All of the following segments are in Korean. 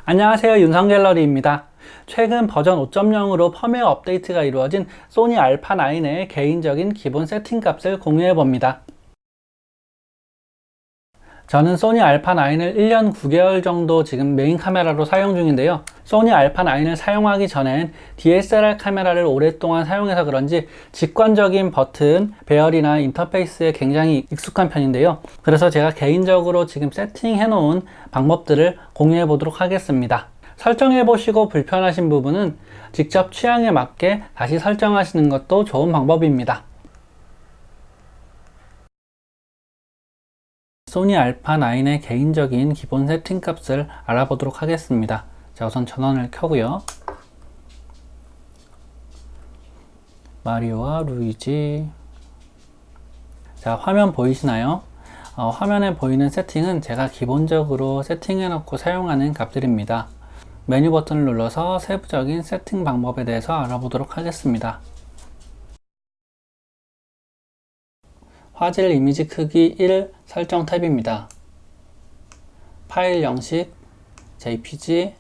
안녕하세요, 윤성갤러리입니다. 최근 버전 5.0으로 펌웨어 업데이트가 이루어진 소니 알파9의 개인적인 기본 세팅값을 공유해봅니다. 저는 소니 알파9을 1년 9개월 정도 지금 메인 카메라로 사용 중인데요. 소니 알파9을 사용하기 전엔 DSLR 카메라를 오랫동안 사용해서 그런지 직관적인 버튼, 배열이나 인터페이스에 굉장히 익숙한 편인데요. 그래서 제가 개인적으로 지금 세팅해 놓은 방법들을 공유해 보도록 하겠습니다. 설정해 보시고 불편하신 부분은 직접 취향에 맞게 다시 설정하시는 것도 좋은 방법입니다. 소니 알파9의 개인적인 기본 세팅 값을 알아보도록 하겠습니다. 자, 우선 전원을 켜고요. 마리오와 루이지. 자, 화면 보이시나요? 화면에 보이는 세팅은 제가 기본적으로 세팅해 놓고 사용하는 값들입니다. 메뉴 버튼을 눌러서 세부적인 세팅 방법에 대해서 알아보도록 하겠습니다. 화질 이미지 크기 1 설정 탭입니다. 파일 형식, JPG,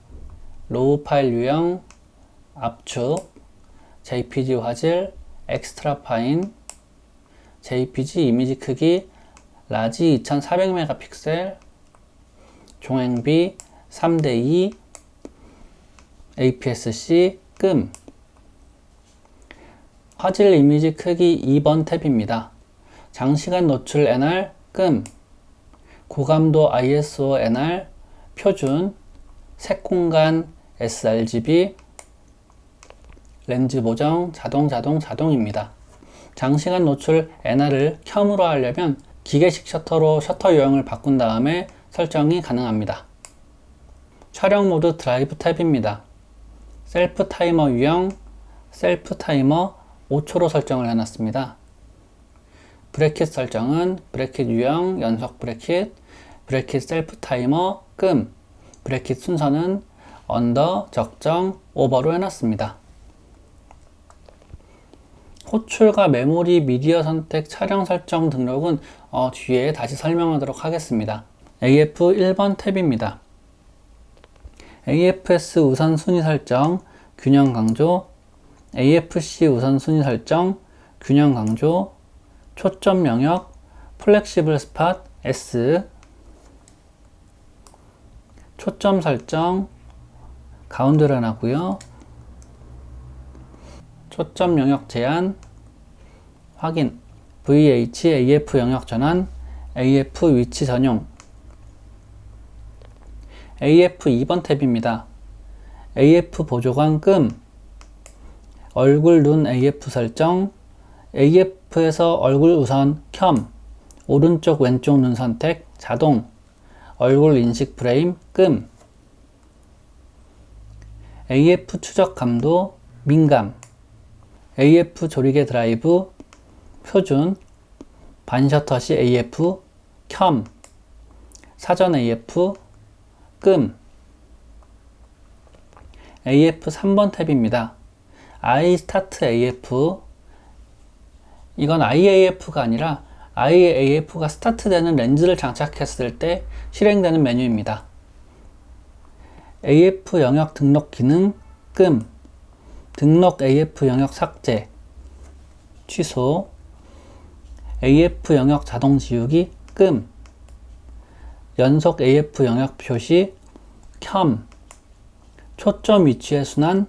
로우 파일 유형, 압축, JPG 화질, 엑스트라 파인, JPG 이미지 크기, 라지 2400메가픽셀, 종횡비 3:2, APS-C, 끔. 화질 이미지 크기 2번 탭입니다. 장시간 노출 NR, 끔. 고감도 ISO NR, 표준, 색공간 sRGB, 렌즈 보정, 자동입니다. 장시간 노출 NR을 켬으로 하려면 기계식 셔터로 셔터 유형을 바꾼 다음에 설정이 가능합니다. 촬영 모드 드라이브 탭입니다. 셀프 타이머 유형, 셀프 타이머 5초로 설정을 해놨습니다. 브래킷 설정은 브래킷 유형, 연속 브래킷, 브래킷 셀프 타이머, 끔. 브래킷 순서는 언더, 적정, 오버로 해놨습니다. 호출과 메모리, 미디어 선택, 촬영 설정 등록은 뒤에 다시 설명하도록 하겠습니다. AF 1번 탭입니다. AFS 우선순위 설정, 균형 강조, AFC 우선순위 설정, 균형 강조, 초점 영역, 플렉시블 스팟, S, 초점 설정, 가운데로 해놨고요. 초점 영역 제한, 확인, VH, AF 영역 전환, AF 위치 전용, AF 2번 탭입니다. AF 보조광 끔, 얼굴 눈 AF 설정, AF에서 얼굴 우선 켬, 오른쪽 왼쪽 눈 선택 자동, 얼굴 인식 프레임 끔, AF 추적 감도 민감, AF 조리개 드라이브 표준, 반셔터 시 AF 켬, 사전 AF 끔. AF 3번 탭입니다. iStart AF, 이건 IAF가 아니라 IAF가 스타트되는 렌즈를 장착했을 때 실행되는 메뉴입니다. AF 영역 등록 기능 끔, 등록 AF 영역 삭제, 취소, AF 영역 자동 지우기 끔, 연속 AF 영역 표시 켬, 초점 위치의 순환,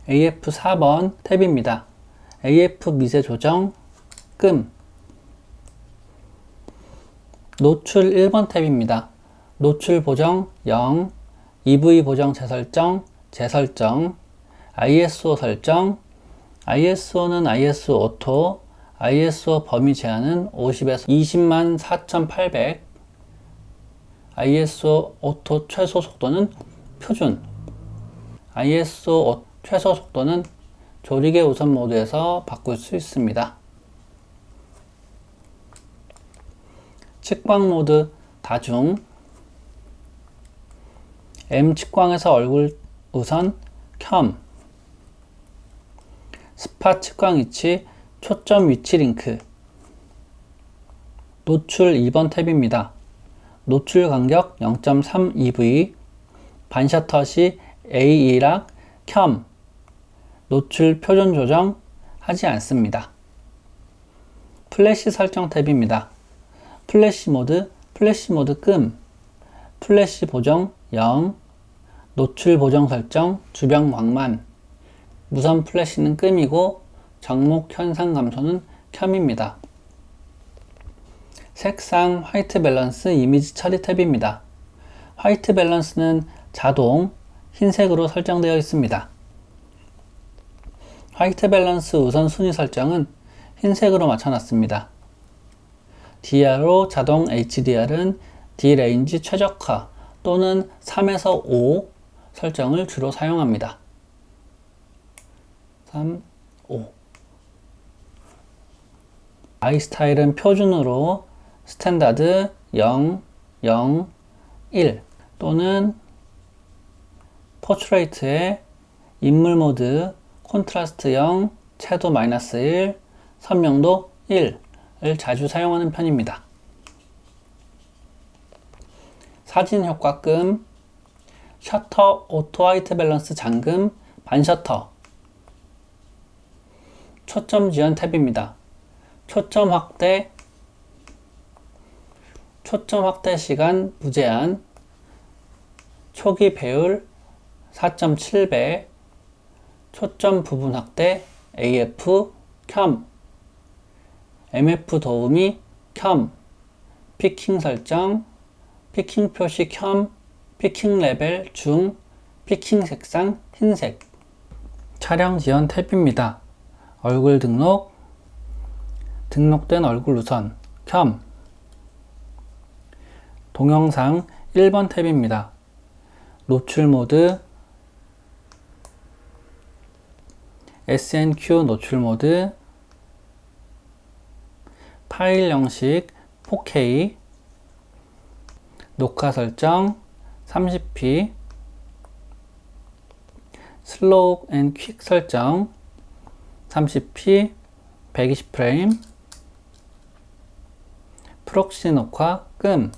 AF 4번 탭입니다. AF 미세 조정, 끔. 노출 1번 탭입니다. 노출 보정 0, EV 보정 재설정, ISO 설정, ISO는 ISO 오토, ISO 범위 제한은 50에서 204,800, ISO 오토 최소 속도는 표준, ISO 최소 속도는 조리개 우선 모드에서 바꿀 수 있습니다. 측광 모드 다중, M 측광에서 얼굴 우선 켬, 스팟 측광 위치, 초점 위치 링크, 노출 2번 탭입니다. 노출 간격 0.32V, 반셔터 시 AE락, 켬, 노출 표준 조정 하지 않습니다. 플래시 설정 탭입니다. 플래시 모드 끔, 플래시 보정 0, 노출 보정 설정 주변 광만, 무선 플래시는 끔이고 정목 현상 감소는 켬입니다. 색상 화이트 밸런스 이미지 처리 탭입니다. 화이트 밸런스는 자동 흰색으로 설정되어 있습니다. 화이트 밸런스 우선순위 설정은 흰색으로 맞춰놨습니다. DRO 자동 HDR은 D레인지 최적화 또는 3에서 5 설정을 주로 사용합니다. 3, 5. 아이스타일은 표준으로 스탠다드 0, 0, 1 또는 포트레이트의 인물 모드 콘트라스트 0, 채도 -1, 선명도 1을 자주 사용하는 편입니다. 사진 효과끔, 셔터 오토 화이트 밸런스 잠금, 반셔터, 초점 지연 탭입니다. 초점 확대 시간 무제한, 초기 배율 4.7배, 초점 부분 확대 AF, 켬, MF 도우미, 켬, 피킹 설정, 피킹 표시 켬, 피킹 레벨 중, 피킹 색상 흰색. 촬영 지원 탭입니다. 얼굴 등록, 등록된 얼굴 우선, 켬. 동영상 1번 탭입니다. 노출 모드, SNQ 노출 모드, 파일 형식 4K, 녹화 설정 30p, 슬로우 앤 퀵 설정 30p, 120프레임, 프록시 녹화 끔.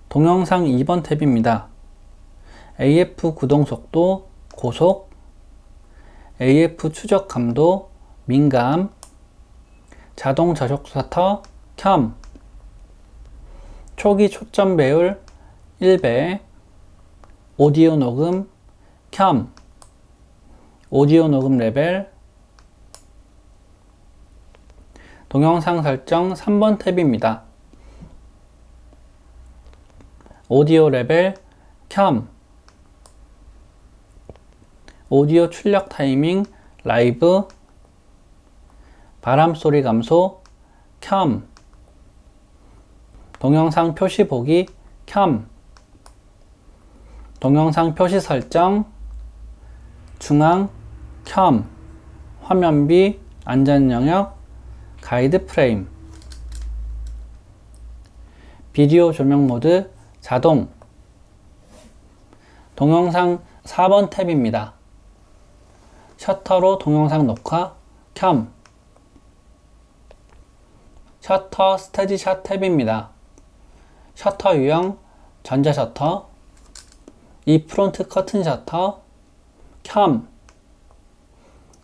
동영상 2번 탭입니다. AF 구동 속도 고속, AF 추적 감도 민감, 자동 저속 셔터 켬, 초기 초점 배율 1배, 오디오 녹음 켬, 오디오 녹음 레벨. 동영상 설정 3번 탭입니다. 오디오 레벨 켬, 오디오 출력 타이밍 라이브, 바람소리 감소 켬, 동영상 표시 보기 켬, 동영상 표시 설정 중앙 켬, 화면비 안전 영역 가이드 프레임, 비디오 조명 모드 자동. 동영상 4번 탭입니다. 셔터로 동영상 녹화 켬, 셔터 스테디샷 탭입니다. 셔터 유형 전자 셔터, 이 프론트 커튼 셔터 켬,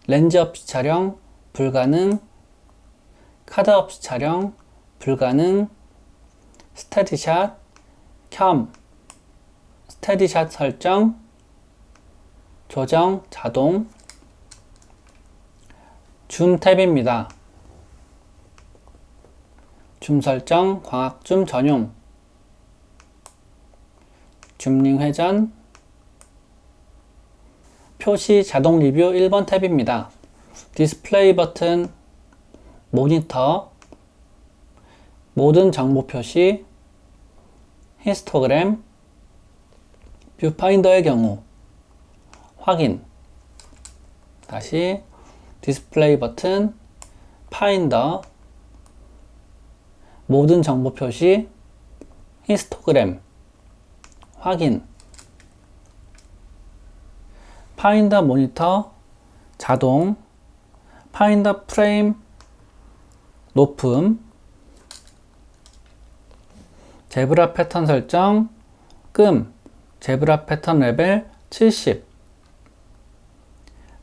렌즈 없이 촬영 불가능, 카드 없이 촬영 불가능, 스테디샷 켬, 스테디샷 설정 조정 자동. 줌 탭입니다. 줌 설정 광학 줌 전용, 줌링 회전, 표시 자동 리뷰 1번 탭입니다. 디스플레이 버튼, 모니터, 모든 정보 표시, 히스토그램, 뷰파인더의 경우 확인. 다시 디스플레이 버튼, 파인더, 모든 정보 표시, 히스토그램 확인. 파인더 모니터 자동, 파인더 프레임 높음, 제브라 패턴 설정, 끔, 제브라 패턴 레벨 70,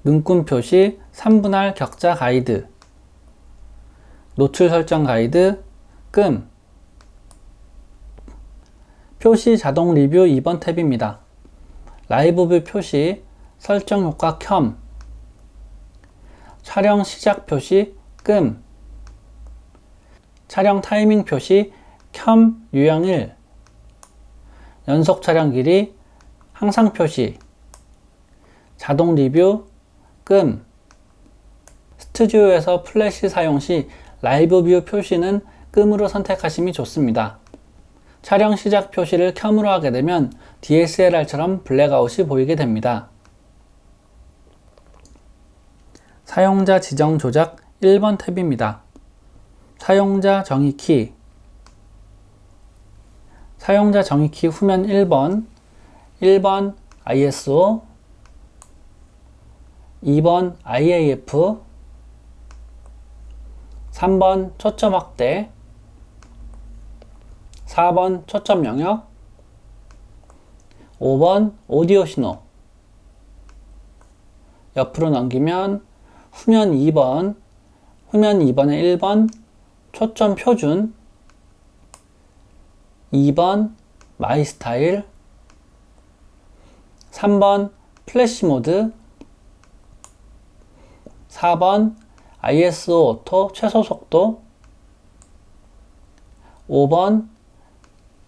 눈금 표시 3분할 격자 가이드, 노출 설정 가이드, 끔, 표시 자동 리뷰 2번 탭입니다. 라이브 뷰 표시, 설정 효과 켬, 촬영 시작 표시, 끔, 촬영 타이밍 표시, 켬 유형 1, 연속 촬영 길이, 항상 표시, 자동 리뷰, 끔, 스튜디오에서 플래시 사용 시 라이브 뷰 표시는 끔으로 선택하심이 좋습니다. 촬영 시작 표시를 켬으로 하게 되면 DSLR처럼 블랙아웃이 보이게 됩니다. 사용자 지정 조작 1번 탭입니다. 사용자 정의 키, 사용자 정의 키 후면 1번, 1번 ISO, 2번 IAF, 3번 초점 확대, 4번 초점 영역, 5번 오디오 신호. 옆으로 넘기면 후면 2번, 후면 2번에 1번 초점 표준, 2번 마이 스타일, 3번 플래시 모드, 4번 ISO 오토 최소 속도, 5번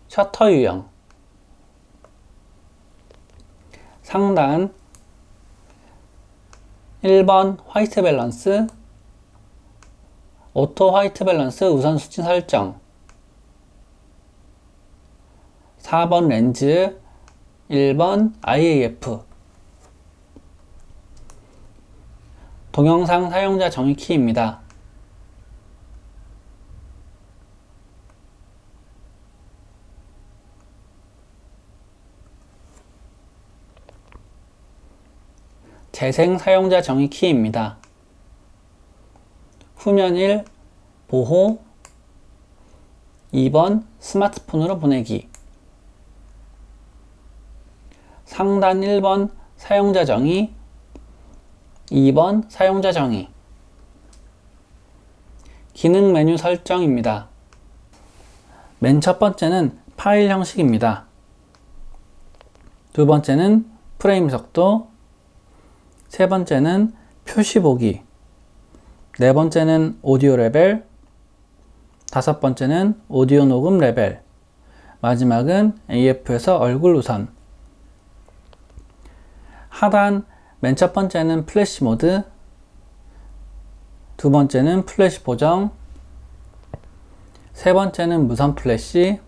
셔터 유형. 상단 1번 화이트 밸런스, 오토 화이트 밸런스 우선순위 설정, 4번 렌즈, 1번 IAF. 동영상 사용자 정의 키입니다. 재생 사용자 정의 키입니다. 후면 1 보호, 2번 스마트폰으로 보내기, 상단 1번 사용자 정의, 2번 사용자 정의. 기능 메뉴 설정입니다. 맨 첫 번째는 파일 형식입니다. 두 번째는 프레임 속도, 세 번째는 표시 보기, 네 번째는 오디오 레벨, 다섯 번째는 오디오 녹음 레벨, 마지막은 AF에서 얼굴 우선. 하단 맨 첫 번째는 플래시 모드, 두 번째는 플래시 보정, 세 번째는 무선 플래시,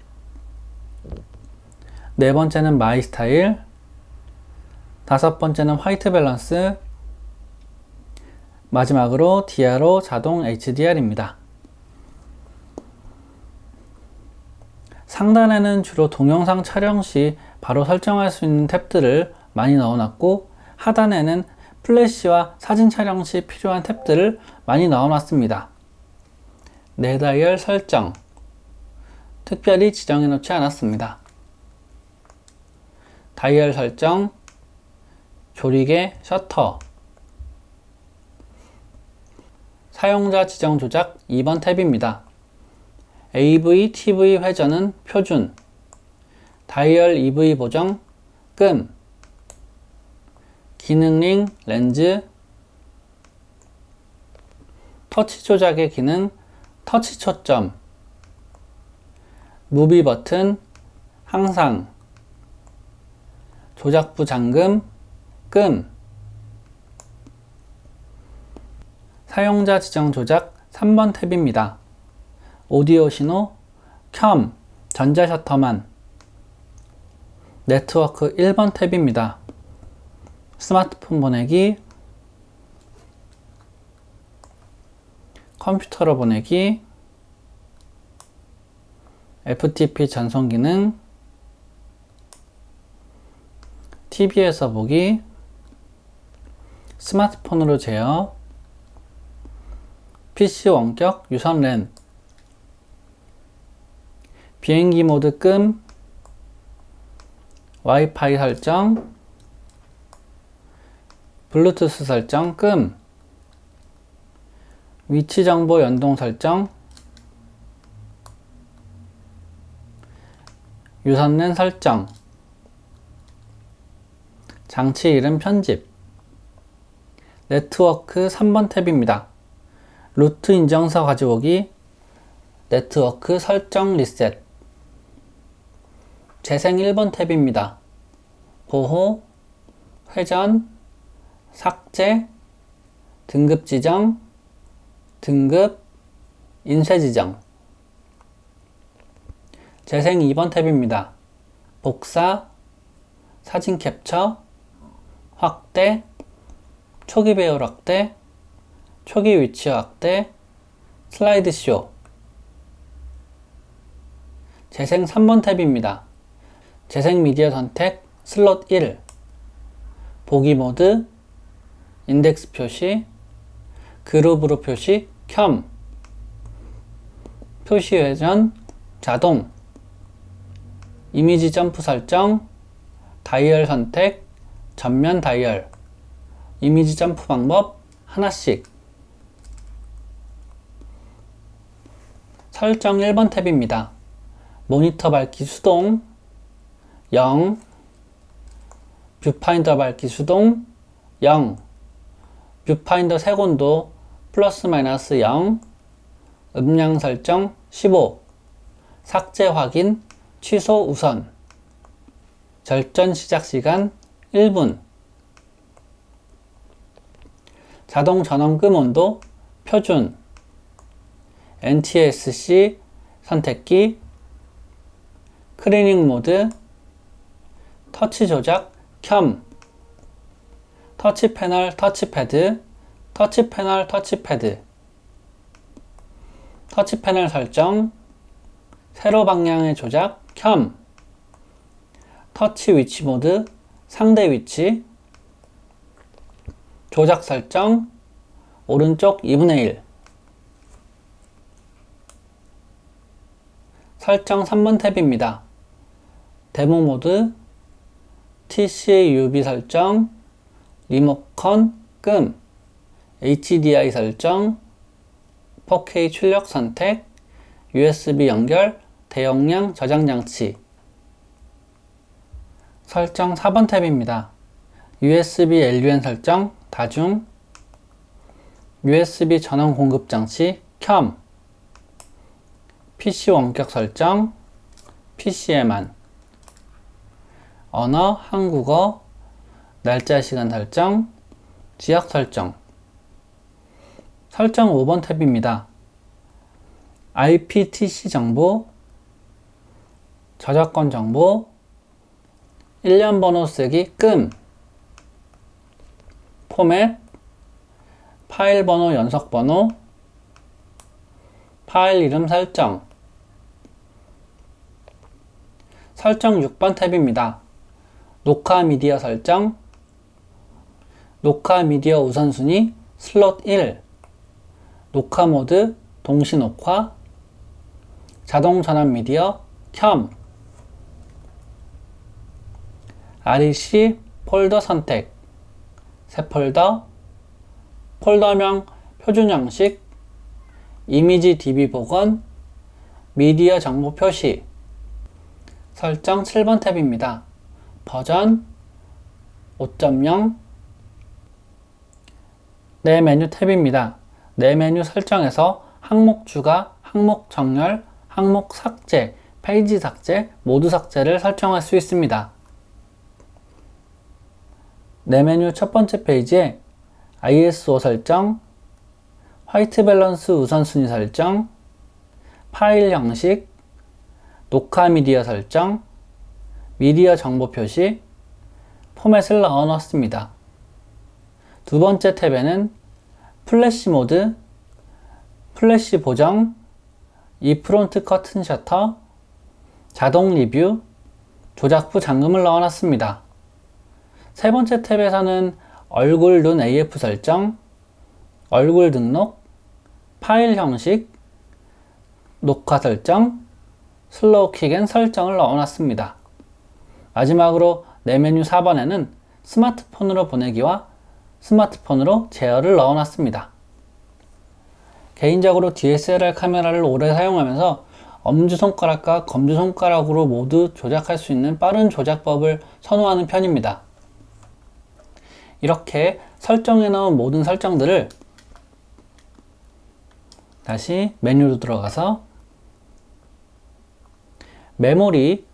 네 번째는 마이 스타일, 다섯 번째는 화이트 밸런스, 마지막으로 DRO 자동 HDR입니다. 상단에는 주로 동영상 촬영 시 바로 설정할 수 있는 탭들을 많이 넣어놨고, 하단에는 플래시와 사진 촬영 시 필요한 탭들을 많이 넣어놨습니다. 네 다이얼 설정, 특별히 지정해 놓지 않았습니다. 다이얼 설정, 조리개 셔터, 사용자 지정 조작 2번 탭입니다. AV, TV 회전은 표준, 다이얼 EV 보정, 끔, 기능링 렌즈, 터치 조작의 기능, 터치 초점, 무비 버튼, 항상, 조작부 잠금, 끔. 사용자 지정 조작 3번 탭입니다. 오디오 신호, 켬, 전자 셔터만. 네트워크 1번 탭입니다. 스마트폰 보내기, 컴퓨터로 보내기, FTP 전송 기능, TV에서 보기, 스마트폰으로 제어, PC 원격 유선 랜, 비행기 모드 끔, 와이파이 설정, 블루투스 설정 끔, 위치 정보 연동 설정, 유선랜 설정, 장치 이름 편집, 네트워크 3번 탭입니다. 루트 인증서 가져오기, 네트워크 설정 리셋, 재생 1번 탭입니다. 보호, 회전, 삭제, 등급 지정, 등급, 인쇄 지정. 재생 2번 탭입니다. 복사, 사진 캡처, 확대, 초기 배열 확대, 초기 위치 확대, 슬라이드 쇼. 재생 3번 탭입니다. 재생 미디어 선택, 슬롯 1, 보기 모드, 인덱스 표시, 그룹으로 표시, 켬, 표시 회전, 자동, 이미지 점프 설정, 다이얼 선택, 전면 다이얼, 이미지 점프 방법 하나씩. 설정 1번 탭입니다. 모니터 밝기 수동 0, 뷰파인더 밝기 수동 0, 뷰파인더 색온도 플러스 마이너스 0, 음량 설정 15, 삭제 확인, 취소 우선, 절전 시작 시간 1분, 자동 전원 끔 온도 표준, NTSC 선택기, 클리닝 모드, 터치 조작, 켬, 터치 패널 터치패드, 터치 패널 터치패드, 터치 패널 설정, 세로 방향의 조작, 켬, 터치 위치 모드, 상대 위치, 조작 설정, 오른쪽 2분의 1. 설정 3번 탭입니다. 데모 모드, TCA UV 설정, 리모컨 끔, HDI 설정, 4K 출력 선택, USB 연결, 대용량 저장 장치. 설정 4번 탭입니다. USB LUN 설정, 다중, USB 전원 공급 장치, 켬, PC 원격 설정, PC에만, 언어, 한국어, 날짜 시간 설정, 지역 설정. 설정 5번 탭입니다. IPTC 정보, 저작권 정보, 1년 번호 쓰기 끔, 포맷, 파일 번호 연속 번호, 파일 이름 설정. 설정 6번 탭입니다. 녹화 미디어 설정, 녹화 미디어 우선순위 슬롯 1, 녹화 모드 동시 녹화, 자동 전환 미디어 켬, REC 폴더 선택, 새 폴더, 폴더명 표준 형식, 이미지 DB 복원, 미디어 정보 표시. 설정 7번 탭입니다. 버전 5.0. 내 메뉴 탭입니다. 내 메뉴 설정에서 항목 추가, 항목 정렬, 항목 삭제, 페이지 삭제, 모두 삭제를 설정할 수 있습니다. 내 메뉴 첫 번째 페이지에 ISO 설정, 화이트 밸런스 우선순위 설정, 파일 형식, 녹화 미디어 설정, 미디어 정보 표시, 포맷을 넣어 놓습니다. 두 번째 탭에는 플래시 모드, 플래시 보정, 이프론트 커튼 셔터, 자동 리뷰, 조작 후 잠금을 넣어 놨습니다. 세 번째 탭에서는 얼굴 눈 AF 설정, 얼굴 등록, 파일 형식, 녹화 설정, 슬로우 킥앤 설정을 넣어놨습니다. 마지막으로 내 메뉴 4번에는 스마트폰으로 보내기와 스마트폰으로 제어를 넣어놨습니다. 개인적으로 DSLR 카메라를 오래 사용하면서 엄지손가락과 검지손가락으로 모두 조작할 수 있는 빠른 조작법을 선호하는 편입니다. 이렇게 설정해 놓은 모든 설정들을 다시 메뉴로 들어가서 메모리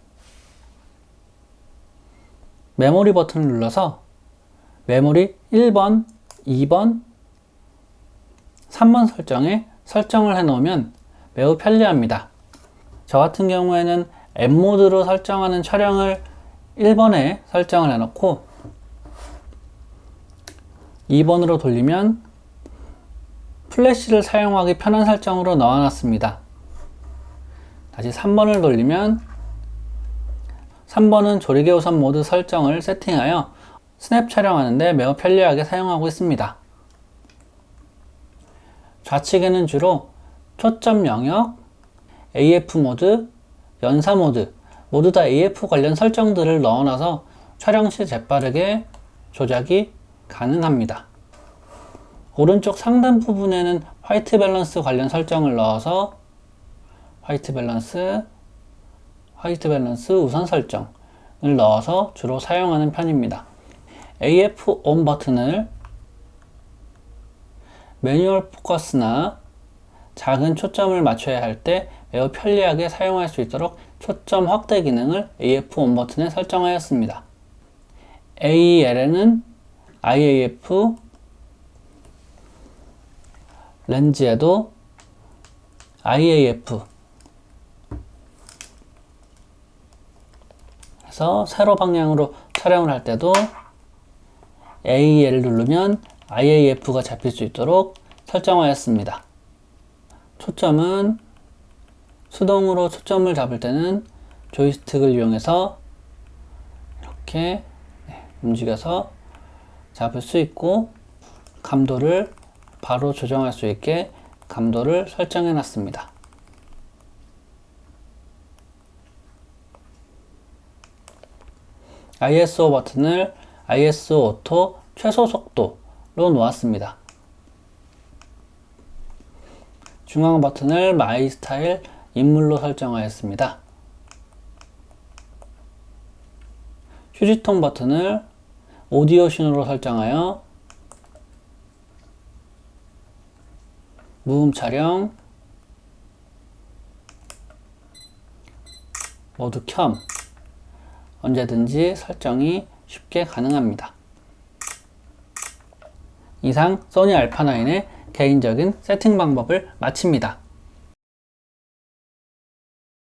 버튼을 눌러서 메모리 1번, 2번, 3번 설정에 설정을 해 놓으면 매우 편리합니다. 저 같은 경우에는 M모드로 설정하는 촬영을 1번에 설정을 해 놓고 2번으로 돌리면 플래시를 사용하기 편한 설정으로 넣어놨습니다. 다시 3번을 돌리면 3번은 조리개 우선 모드 설정을 세팅하여 스냅 촬영하는데 매우 편리하게 사용하고 있습니다. 좌측에는 주로 초점 영역, AF 모드, 연사 모드 모두 다 AF 관련 설정들을 넣어놔서 촬영 시 재빠르게 조작이 가능합니다. 오른쪽 상단 부분에는 화이트 밸런스 관련 설정을 넣어서 화이트 밸런스 우선 설정을 넣어서 주로 사용하는 편입니다. AF ON 버튼을 매뉴얼 포커스나 작은 초점을 맞춰야 할 때 매우 편리하게 사용할 수 있도록 초점 확대 기능을 AF ON 버튼에 설정하였습니다. AEL에는 IAF 렌즈에도 IAF 그래서 세로 방향으로 촬영을 할 때도 AEL을 누르면 IAF가 잡힐 수 있도록 설정하였습니다. 초점은 수동으로 초점을 잡을 때는 조이스틱을 이용해서 이렇게 움직여서 잡을 수 있고 감도를 바로 조정할 수 있게 감도를 설정해 놨습니다. ISO 버튼을 ISO 오토 최소 속도로 놓았습니다. 중앙 버튼을 마이 스타일 인물로 설정하였습니다. 휴지통 버튼을 오디오 신호로 설정하여 무음 촬영, 모두 켬 언제든지 설정이 쉽게 가능합니다. 이상 소니 α9의 개인적인 세팅 방법을 마칩니다.